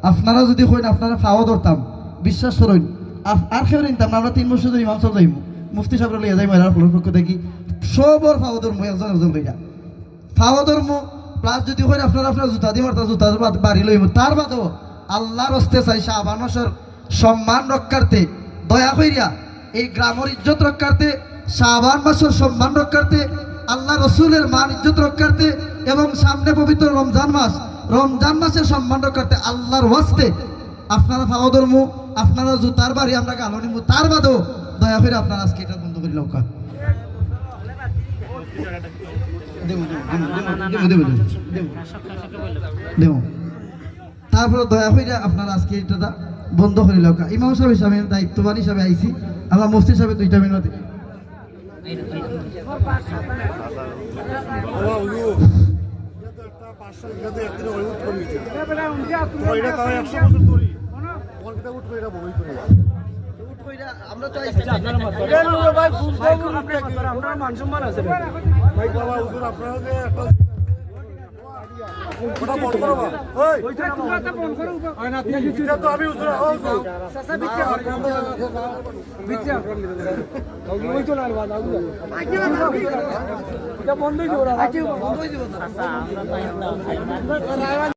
আপনারা যদি কইন আপনারা ফাও ধরতাম বিশ্বাস করুন আর কেউ নিতাম না। আমরা 3 বছর ধরে ইমাম সাহেব যাইব মুফতি সাহেব লইয়া যাই মহিলার ফলের পক্ষ থেকে সবর ফাও ধর্ম একজন একজন লইয়া ফাও ধর্ম প্লাস যদি কইন আপনারা আপনার জুতা দিয়ে মারতা জুতা বাড়ি লইব। তার বাদেও আল্লাহর হস্তে চাই শাবান মাসের সম্মান রক্ষার্থে দয়া কইরা এই গ্রামের ইজ্জত রক্ষার্থে শাবান মাসের সম্মান রক্ষার্থে আল্লাহ রসুলের মান ইজ্জত রক্ষার্থে এবং সামনে পবিত্র রমজান মাসের সম্মান রক্ষার্থে আল্লাহর ওয়াস্তে আপনারা ফাও ধর্ম আপনারা জুতার বাড়ি আমরা গালো নিব। তার বাদেও দয়া করে আপনারা আজকে এটা বন্ধ করি লৌকা তারপরে দয়া করে আপনারা আজকে এটা বন্ধ করে লৌকা। ইমাম সাহেব হিসাবে দায়িত্ববান হিসাবে আইছি আমরা মুফতি সাহেব 2টা মিনিট আমরা তো আপনার মান সম্মান আছে বন্ধই